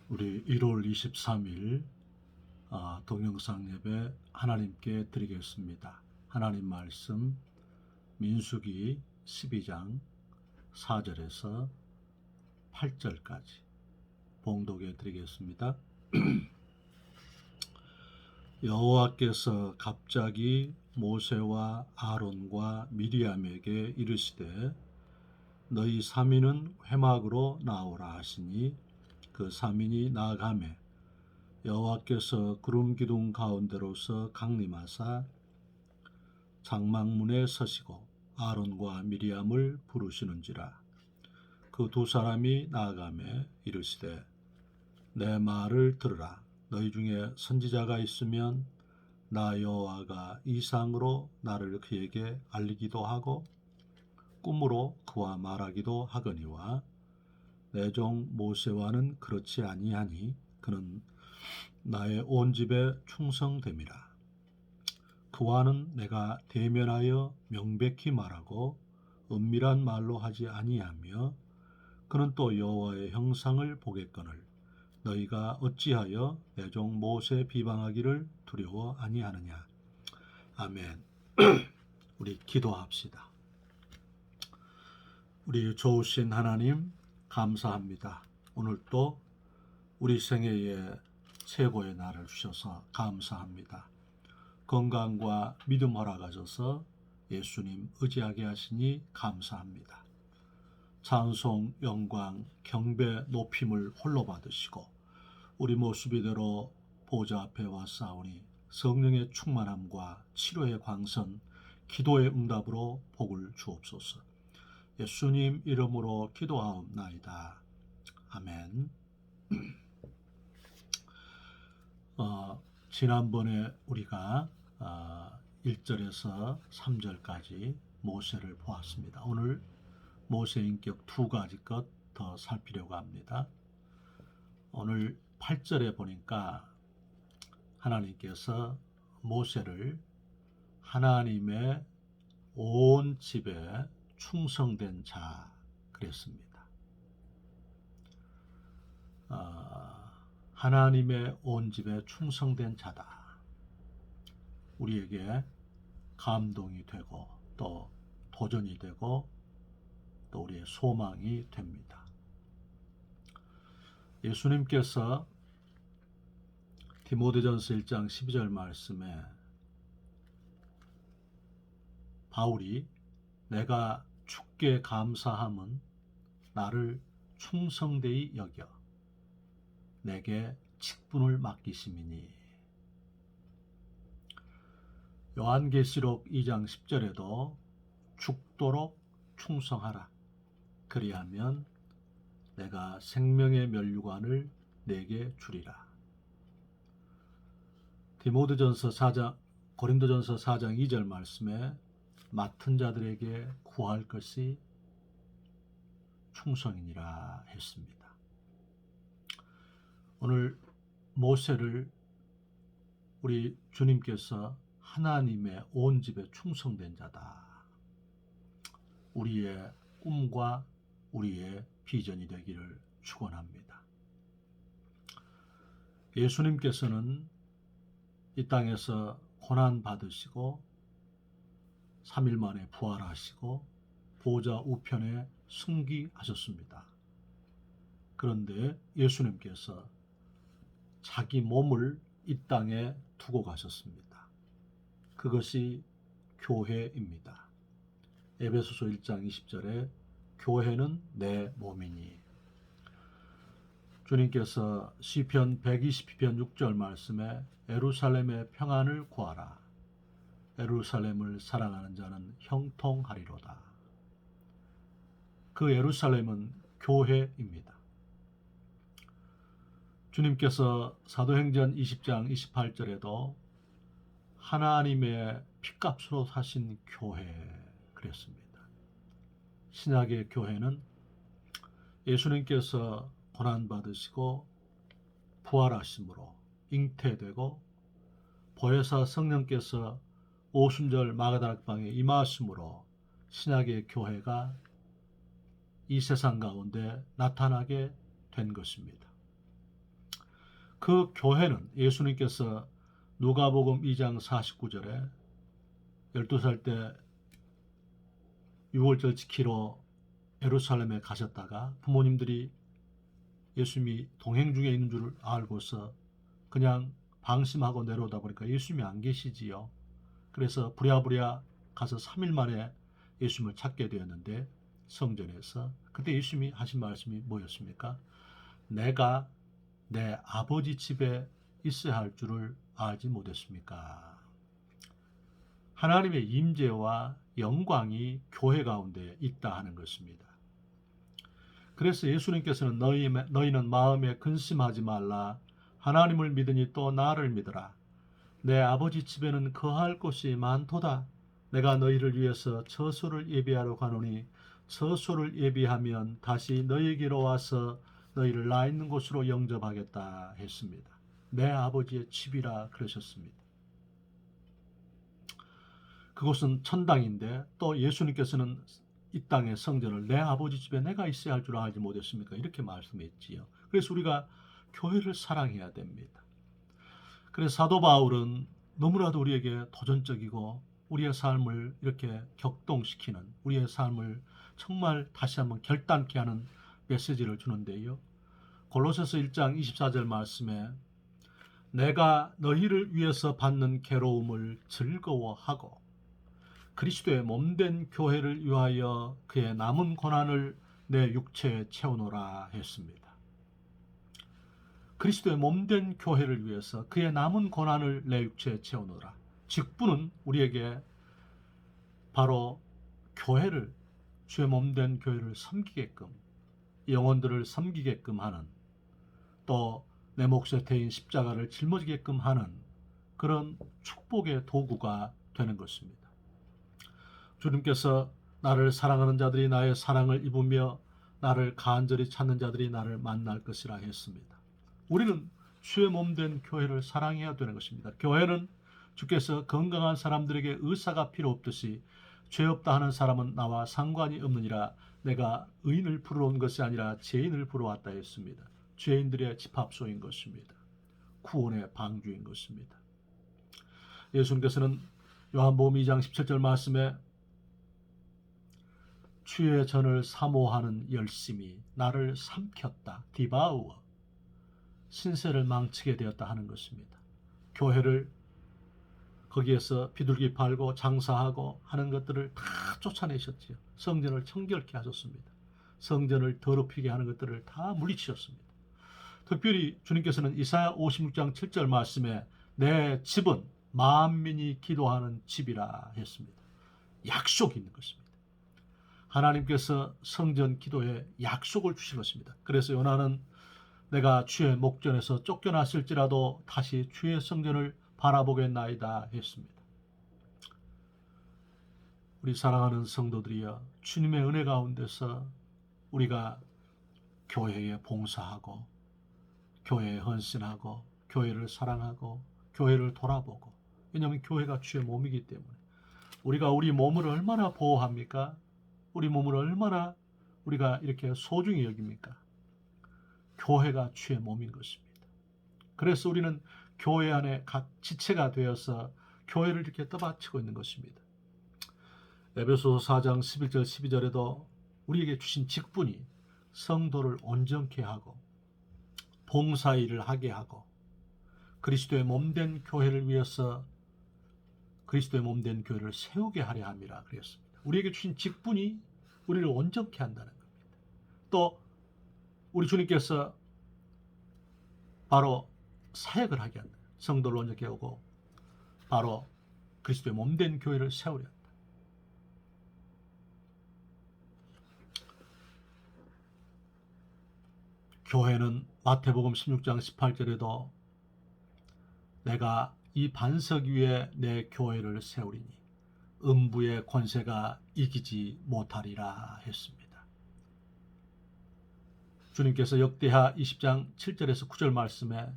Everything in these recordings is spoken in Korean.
우리 1월 23일 동영상 예배 하나님께 드리겠습니다. 하나님 말씀 민수기 12장 4절에서 8절까지 봉독해 드리겠습니다. 여호와께서 갑자기 모세와 아론과 미리암에게 이르시되 너희 사민은 회막으로 나오라 하시니 그 사민이 나아가매 여호와께서 구름 기둥 가운데로서 강림하사 장막문에 서시고 아론과 미리암을 부르시는지라. 그 두 사람이 나아가매 이르시되 내 말을 들으라. 너희 중에 선지자가 있으면 나 여호와가 이상으로 나를 그에게 알리기도 하고 꿈으로 그와 말하기도 하거니와 내 종 모세와는 그렇지 아니하니 그는 나의 온 집에 충성됨이라. 그와는 내가 대면하여 명백히 말하고 은밀한 말로 하지 아니하며 그는 또 여호와의 형상을 보겠거늘 너희가 어찌하여 내 종 모세 비방하기를 두려워 아니하느냐. 아멘. 우리 기도합시다. 우리 좋으신 하나님 감사합니다. 오늘 또 우리 생애에 최고의 날을 주셔서 감사합니다. 건강과 믿음 허락하셔서 예수님 의지하게 하시니 감사합니다. 찬송, 영광, 경배, 높임을 홀로 받으시고 우리 모습 이대로 보좌 앞에 왔사오니 성령의 충만함과 치료의 광선, 기도의 응답으로 복을 주옵소서. 예수님 이름으로 기도하옵나이다. 아멘. 지난번에 우리가 1절에서 3절까지 모세를 보았습니다. 오늘 모세 인격 두 가지 것 더 살피려고 합니다. 오늘 8절에 보니까 하나님께서 모세를 하나님의 온 집에 충성된 자 그랬습니다. 하나님의 온 집에 충성된 자다. 우리에게 감동이 되고 또 도전이 되고 또 우리의 소망이 됩니다. 예수님께서 디모데전서 1장 12절 말씀에 바울이 내가 주께 감사함은 나를 충성되이 여겨 내게 직분을 맡기심이니. 요한계시록 2장 10절에도 죽도록 충성하라. 그리하면 내가 생명의 면류관을 내게 주리라. 고린도전서 4장 2절 말씀에 맡은 자들에게 구할 것이 충성이니라 했습니다. 오늘 모세를 우리 주님께서 하나님의 온 집에 충성된 자다. 우리의 꿈과 우리의 비전이 되기를 축원합니다. 예수님께서는 이 땅에서 고난 받으시고 3일 만에 부활하시고 보좌 우편에 승귀하셨습니다. 그런데 예수님께서 자기 몸을 이 땅에 두고 가셨습니다. 그것이 교회입니다. 에베소서 1장 20절에 교회는 내 몸이니. 주님께서 시편 120편 6절 말씀에 예루살렘의 평안을 구하라. 예루살렘을 사랑하는 자는 형통하리로다. 그 예루살렘은 교회입니다. 주님께서 사도행전 20장 28절에도 하나님의 피값으로 사신 교회 그랬습니다. 신약의 교회는 예수님께서 고난받으시고 부활하심으로 잉태되고 보혜사 성령께서 오순절 마가다락방에 임하심으로 신약의 교회가 이 세상 가운데 나타나게 된 것입니다. 그 교회는 예수님께서 누가복음 2장 49절에 12살 때 유월절 지키러 예루살렘에 가셨다가 부모님들이 예수님이 동행 중에 있는 줄 알고서 그냥 방심하고 내려오다 보니까 예수님이 안 계시지요. 그래서 부랴부랴 가서 3일 만에 예수님을 찾게 되었는데 성전에서 그때 예수님이 하신 말씀이 뭐였습니까? 내가 내 아버지 집에 있어야 할 줄을 알지 못했습니까? 하나님의 임재와 영광이 교회 가운데 있다 하는 것입니다. 그래서 예수님께서는 너희는 마음에 근심하지 말라. 하나님을 믿으니 또 나를 믿으라. 내 아버지 집에는 거할 곳이 많도다. 내가 너희를 위해서 처소를 예비하러 가노니 처소를 예비하면 다시 너희에게로 와서 너희를 나 있는 곳으로 영접하겠다 했습니다. 내 아버지의 집이라 그러셨습니다. 그곳은 천당인데 또 예수님께서는 이 땅의 성전을 내 아버지 집에 내가 있어야 할 줄 알지 못했습니까? 이렇게 말씀했지요. 그래서 우리가 교회를 사랑해야 됩니다. 그래서 사도 바울은 너무나도 우리에게 도전적이고 우리의 삶을 이렇게 격동시키는, 우리의 삶을 정말 다시 한번 결단케 하는 메시지를 주는데요. 골로새서 1장 24절 말씀에 내가 너희를 위해서 받는 괴로움을 즐거워하고 그리스도의 몸된 교회를 위하여 그의 남은 고난을 내 육체에 채우노라 했습니다. 그리스도의 몸된 교회를 위해서 그의 남은 고난을 내 육체에 채우노라. 직분은 우리에게 바로 교회를, 주의 몸된 교회를 섬기게끔, 영혼들을 섬기게끔 하는, 또 내 몫에 대인 십자가를 짊어지게끔 하는 그런 축복의 도구가 되는 것입니다. 주님께서 나를 사랑하는 자들이 나의 사랑을 입으며 나를 간절히 찾는 자들이 나를 만날 것이라 했습니다. 우리는 주의 몸된 교회를 사랑해야 되는 것입니다. 교회는 주께서 건강한 사람들에게 의사가 필요 없듯이 죄 없다 하는 사람은 나와 상관이 없느니라. 내가 의인을 부르러 온 것이 아니라 죄인을 부르러 왔다 했습니다. 죄인들의 집합소인 것입니다. 구원의 방주인 것입니다. 예수님께서는 요한복음 2장 17절 말씀에 주의 전을 사모하는 열심이 나를 삼켰다. 디바우어. 신세를 망치게 되었다 하는 것입니다. 교회를 거기에서 비둘기 팔고 장사하고 하는 것들을 다 쫓아내셨지요. 성전을 청결케 하셨습니다. 성전을 더럽히게 하는 것들을 다 물리치셨습니다. 특별히 주님께서는 이사야 56장 7절 말씀에 내 집은 만민이 기도하는 집이라 했습니다. 약속이 있는 것입니다. 하나님께서 성전 기도에 약속을 주신 것입니다. 그래서 요나는 내가 주의 목전에서 쫓겨났을지라도 다시 주의 성전을 바라보겠나이다 했습니다. 우리 사랑하는 성도들이여, 주님의 은혜 가운데서 우리가 교회에 봉사하고 교회에 헌신하고 교회를 사랑하고 교회를 돌아보고, 왜냐하면 교회가 주의 몸이기 때문에 우리가 우리 몸을 얼마나 보호합니까? 우리 몸을 얼마나 우리가 이렇게 소중히 여깁니까? 교회가 주의 몸인 것입니다. 그래서 우리는 교회 안에 각 지체가 되어서 교회를 이렇게 떠받치고 있는 것입니다. 에베소서 4장 11절 12절에도 우리에게 주신 직분이 성도를 온전케 하고 봉사일을 하게 하고 그리스도의 몸된 교회를 위해서 그리스도의 몸된 교회를 세우게 하려 함이라 그랬습니다. 우리에게 주신 직분이 우리를 온전케 한다는 겁니다. 또 우리 주님께서 바로 사역을 하게 한다. 성도를 온전케 하고 바로 그리스도의 몸된 교회를 세우려 한다. 교회는 마태복음 16장 18절에도 내가 이 반석 위에 내 교회를 세우리니 음부의 권세가 이기지 못하리라 했습니다. 주님께서 역대하 20장 7절에서 9절 말씀에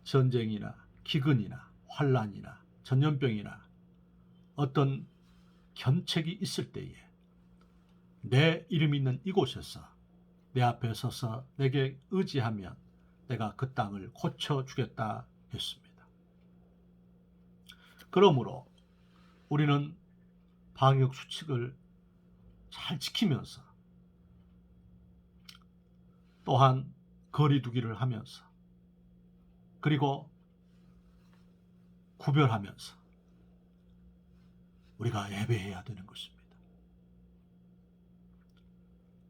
전쟁이나 기근이나 환난이나 전염병이나 어떤 견책이 있을 때에 내 이름이 있는 이곳에서 내 앞에 서서 내게 의지하면 내가 그 땅을 고쳐주겠다 했습니다. 그러므로 우리는 방역 수칙을 잘 지키면서 또한 거리 두기를 하면서 그리고 구별하면서 우리가 예배해야 되는 것입니다.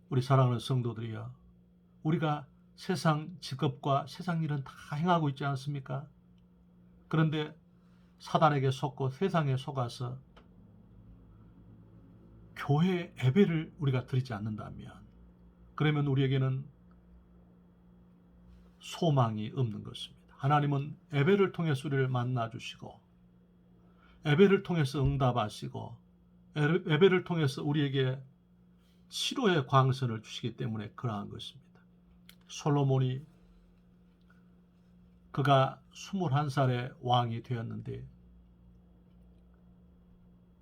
우리 사랑하는 성도들이여, 우리가 세상 직업과 세상 일은 다 행하고 있지 않습니까? 그런데 사단에게 속고 세상에 속아서 교회 예배를 우리가 드리지 않는다면, 그러면 우리에게는 소망이 없는 것입니다. 하나님은 예배를 통해서 우리를 만나주시고 예배를 통해서 응답하시고 예배를 통해서 우리에게 치료의 광선을 주시기 때문에 그러한 것입니다. 솔로몬이 그가 21살의 왕이 되었는데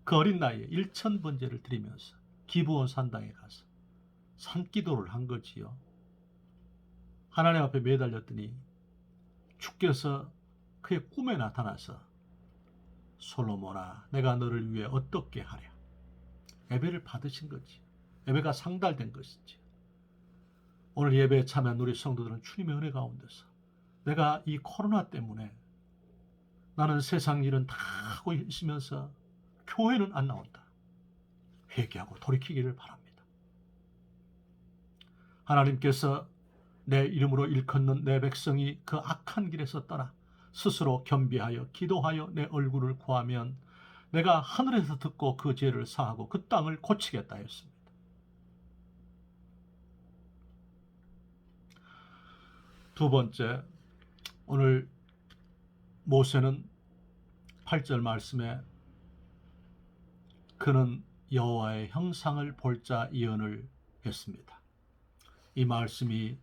그 어린 나이에 1000번제를 드리면서 기브온 산당에 가서 산기도를 한 거지요. 하나님 앞에 매달렸더니 주께서 그의 꿈에 나타나서 솔로몬아, 내가 너를 위해 어떻게 하랴. 예배를 받으신 거지. 예배가 상달된 것이지. 오늘 예배에 참여한 우리 성도들은 주님의 은혜 가운데서 내가 이 코로나 때문에 나는 세상 일은 다 하고 있으면서 교회는 안 나온다. 회개하고 돌이키기를 바랍니다. 하나님께서 내 이름으로 일컫는 내 백성이 그 악한 길에서 떠나 스스로 겸비하여 기도하여 내 얼굴을 구하면 내가 하늘에서 듣고 그 죄를 사하고 그 땅을 고치겠다 했습니다. 두 번째, 오늘 모세는 8절 말씀에 그는 여호와의 형상을 볼 자 예언을 했습니다. 이 말씀이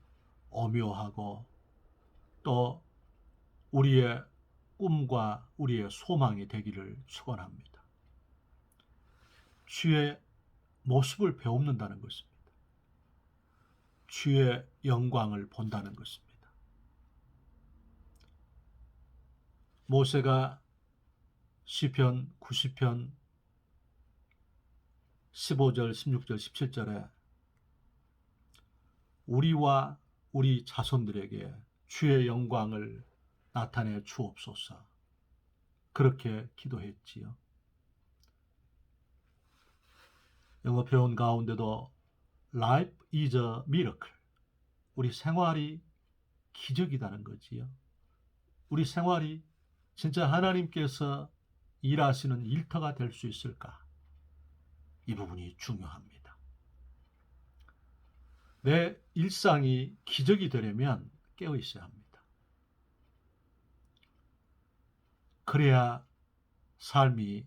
오묘하고 또 우리의 꿈과 우리의 소망이 되기를 축원합니다. 주의 모습을 배웁는다는 것입니다. 주의 영광을 본다는 것입니다. 모세가 시편 90편 15절, 16절, 17절에 우리와 우리 자손들에게 주의 영광을 나타내 주옵소서 그렇게 기도했지요. 영어 표현 가운데도 Life is a miracle. 우리 생활이 기적이라는 거지요. 우리 생활이 진짜 하나님께서 일하시는 일터가 될 수 있을까? 이 부분이 중요합니다. 내 일상이 기적이 되려면 깨어 있어야 합니다. 그래야 삶이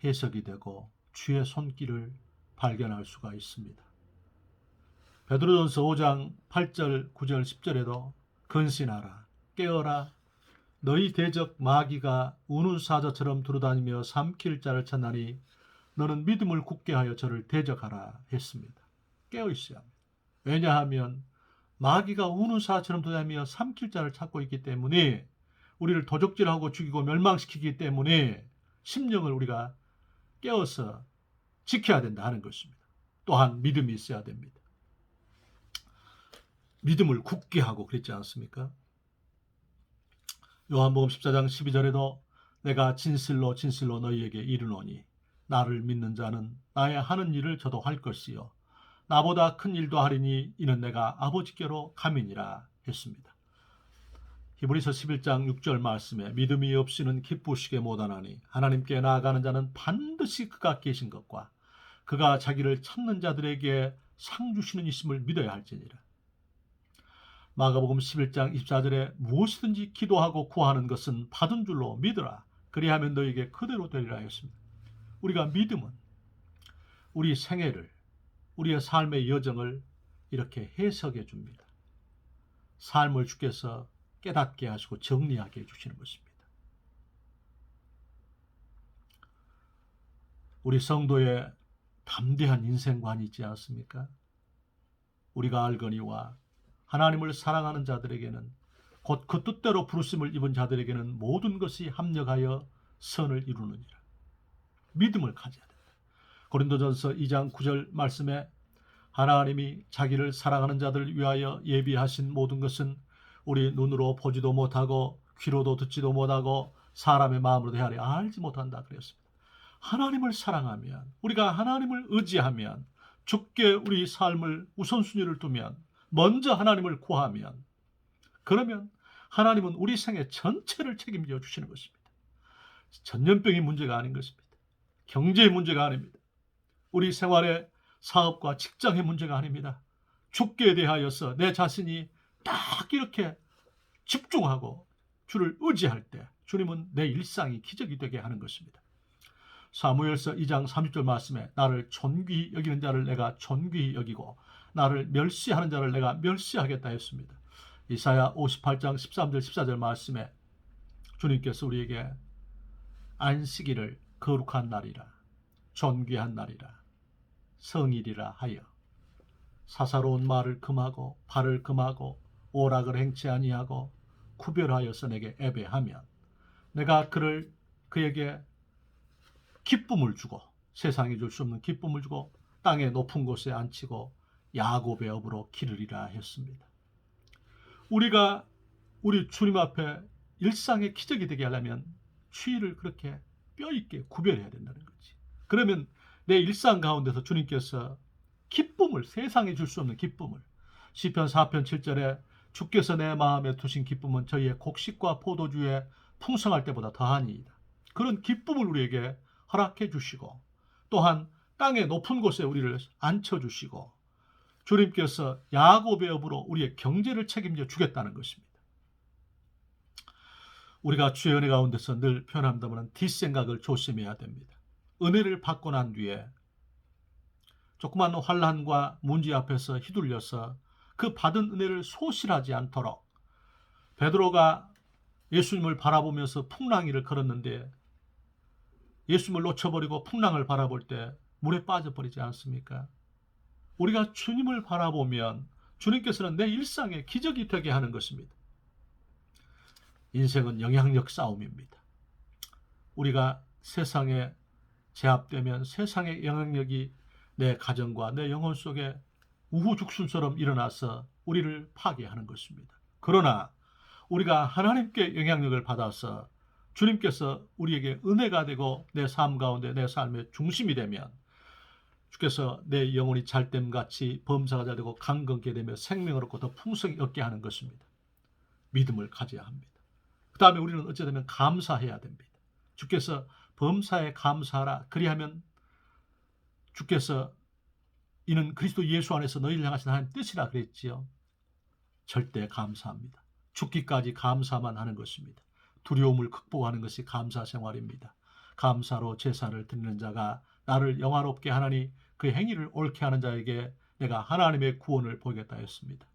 해석이 되고 주의 손길을 발견할 수가 있습니다. 베드로전서 5장 8절, 9절, 10절에도 근신하라, 깨어라, 너희 대적 마귀가 우는 사자처럼 두루다니며 삼킬 자를 찾나니 너는 믿음을 굳게 하여 저를 대적하라 했습니다. 깨어 있어야 합니다. 왜냐하면 마귀가 우는 사자처럼 두루다니며 삼킬 자를 찾고 있기 때문에 우리를 도적질하고 죽이고 멸망시키기 때문에 심령을 우리가 깨어서 지켜야 된다 하는 것입니다. 또한 믿음이 있어야 됩니다. 믿음을 굳게 하고 그랬지 않습니까? 요한복음 14장 12절에도 내가 진실로 진실로 너희에게 이르노니 나를 믿는 자는 나의 하는 일을 저도 할 것이요 나보다 큰 일도 하리니 이는 내가 아버지께로 감이니라 했습니다. 히브리서 11장 6절 말씀에 믿음이 없이는 기쁘시게 못하나니 하나님께 나아가는 자는 반드시 그가 계신 것과 그가 자기를 찾는 자들에게 상 주시는 있음을 믿어야 할지니라. 마가복음 11장 24절에 무엇이든지 기도하고 구하는 것은 받은 줄로 믿으라. 그리하면 너에게 그대로 되리라 했습니다. 우리가 믿음은 우리 생애를, 우리의 삶의 여정을 이렇게 해석해 줍니다. 삶을 주께서 깨닫게 하시고 정리하게 해주시는 것입니다. 우리 성도의 담대한 인생관이 있지 않습니까? 우리가 알거니와 하나님을 사랑하는 자들에게는 곧 그 뜻대로 부르심을 입은 자들에게는 모든 것이 합력하여 선을 이루느니라. 믿음을 가져야 된다. 고린도전서 2장 9절 말씀에 하나님이 자기를 사랑하는 자들을 위하여 예비하신 모든 것은 우리 눈으로 보지도 못하고 귀로도 듣지도 못하고 사람의 마음으로 대하여 알지 못한다 그랬습니다. 하나님을 사랑하면, 우리가 하나님을 의지하면, 주께 우리 삶을 우선순위를 두면, 먼저 하나님을 구하면, 그러면 하나님은 우리 생애 전체를 책임져 주시는 것입니다. 전염병이 문제가 아닌 것입니다. 경제의 문제가 아닙니다. 우리 생활의 사업과 직장의 문제가 아닙니다. 주께 대하여서 내 자신이 딱 이렇게 집중하고 주를 의지할 때 주님은 내 일상이 기적이 되게 하는 것입니다. 사무엘서 2장 30절 말씀에 나를 존귀히 여기는 자를 내가 존귀히 여기고 나를 멸시하는 자를 내가 멸시하겠다 했습니다. 이사야 58장 13절 14절 말씀에 주님께서 우리에게 안식일을 거룩한 날이라, 존귀한 날이라, 성일이라 하여 사사로운 말을 금하고 발을 금하고 오락을 행치 아니하고 구별하여서 내게 예배하면 내가 그에게 기쁨을 주고, 세상에 줄 수 없는 기쁨을 주고 땅의 높은 곳에 앉히고 야곱의 업으로 기르리라 했습니다. 우리가 우리 주님 앞에 일상의 기적이 되게 하려면 추위를 그렇게 뼈있게 구별해야 된다는 거지. 그러면 내 일상 가운데서 주님께서 기쁨을, 세상에 줄 수 없는 기쁨을, 시편 4편 7절에 주께서 내 마음에 두신 기쁨은 저희의 곡식과 포도주에 풍성할 때보다 더하니이다. 그런 기쁨을 우리에게 허락해 주시고 또한 땅의 높은 곳에 우리를 앉혀주시고 주님께서 야곱의 업으로 우리의 경제를 책임져 주겠다는 것입니다. 우리가 주의 은혜 가운데서 늘 표현한다면 뒷생각을 조심해야 됩니다. 은혜를 받고 난 뒤에 조그만 환난과 문제 앞에서 휘둘려서 그 받은 은혜를 소실하지 않도록, 베드로가 예수님을 바라보면서 풍랑이를 걸었는데 예수님을 놓쳐버리고 풍랑을 바라볼 때 물에 빠져버리지 않습니까? 우리가 주님을 바라보면 주님께서는 내 일상에 기적이 되게 하는 것입니다. 인생은 영향력 싸움입니다. 우리가 세상에 제압되면 세상의 영향력이 내 가정과 내 영혼 속에 우후죽순처럼 일어나서 우리를 파괴하는 것입니다. 그러나 우리가 하나님께 영향력을 받아서 주님께서 우리에게 은혜가 되고 내 삶 가운데 내 삶의 중심이 되면 주께서 내 영혼이 잘됨같이 범사가 잘 되고 강건케 되며 생명을 얻고 더 풍성히 얻게 하는 것입니다. 믿음을 가져야 합니다. 그 다음에 우리는 어찌되면 감사해야 됩니다. 주께서 범사에 감사하라. 그리하면 주께서 이는 그리스도 예수 안에서 너희를 향하신 하나님 뜻이라 그랬지요. 절대 감사합니다. 죽기까지 감사만 하는 것입니다. 두려움을 극복하는 것이 감사 생활입니다. 감사로 제사를 드리는 자가 나를 영화롭게 하나니 그 행위를 옳게 하는 자에게 내가 하나님의 구원을 보이겠다 했습니다.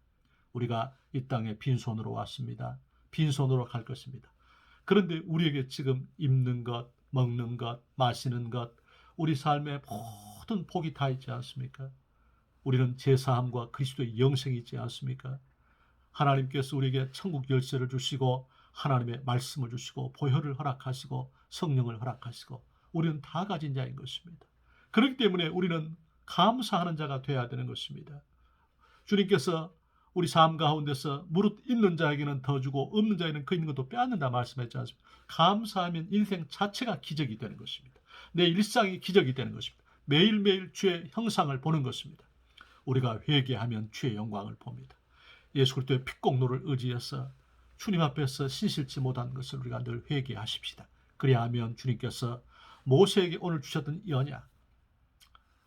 우리가 이 땅에 빈손으로 왔습니다. 빈손으로 갈 것입니다. 그런데 우리에게 지금 입는 것, 먹는 것, 마시는 것, 우리 삶의 모든 복이 다 있지 않습니까? 우리는 제사함과 그리스도의 영생이 있지 않습니까? 하나님께서 우리에게 천국 열쇠를 주시고 하나님의 말씀을 주시고 보혈을 허락하시고 성령을 허락하시고 우리는 다 가진 자인 것입니다. 그렇기 때문에 우리는 감사하는 자가 되어야 되는 것입니다. 주님께서 우리 삶 가운데서 무릇 있는 자에게는 더 주고 없는 자에게는 그 있는 것도 빼앗는다 말씀했지 않습니까? 감사하면 인생 자체가 기적이 되는 것입니다. 내 일상이 기적이 되는 것입니다. 매일매일 주의 형상을 보는 것입니다. 우리가 회개하면 주의 영광을 봅니다. 예수 그리스도의 핏공로를 의지해서 주님 앞에서 신실치 못한 것을 우리가 늘 회개하십시다. 그리하면 주님께서 모세에게 오늘 주셨던 이 언약,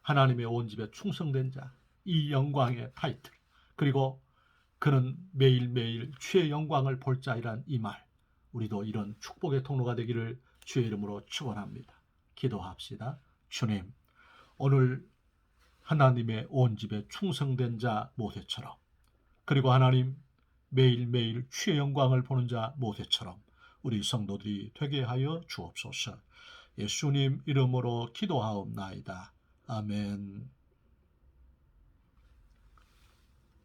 하나님의 온 집에 충성된 자, 이 영광의 타이틀, 그리고 그는 매일매일 주의 영광을 볼 자이란 이 말, 우리도 이런 축복의 통로가 되기를 주의 이름으로 축원합니다. 기도합시다. 주님, 오늘 하나님의 온 집에 충성된 자 모세처럼, 그리고 하나님 매일매일 주의 영광을 보는 자 모세처럼 우리 성도들이 되게 하여 주옵소서. 예수님 이름으로 기도하옵나이다. 아멘.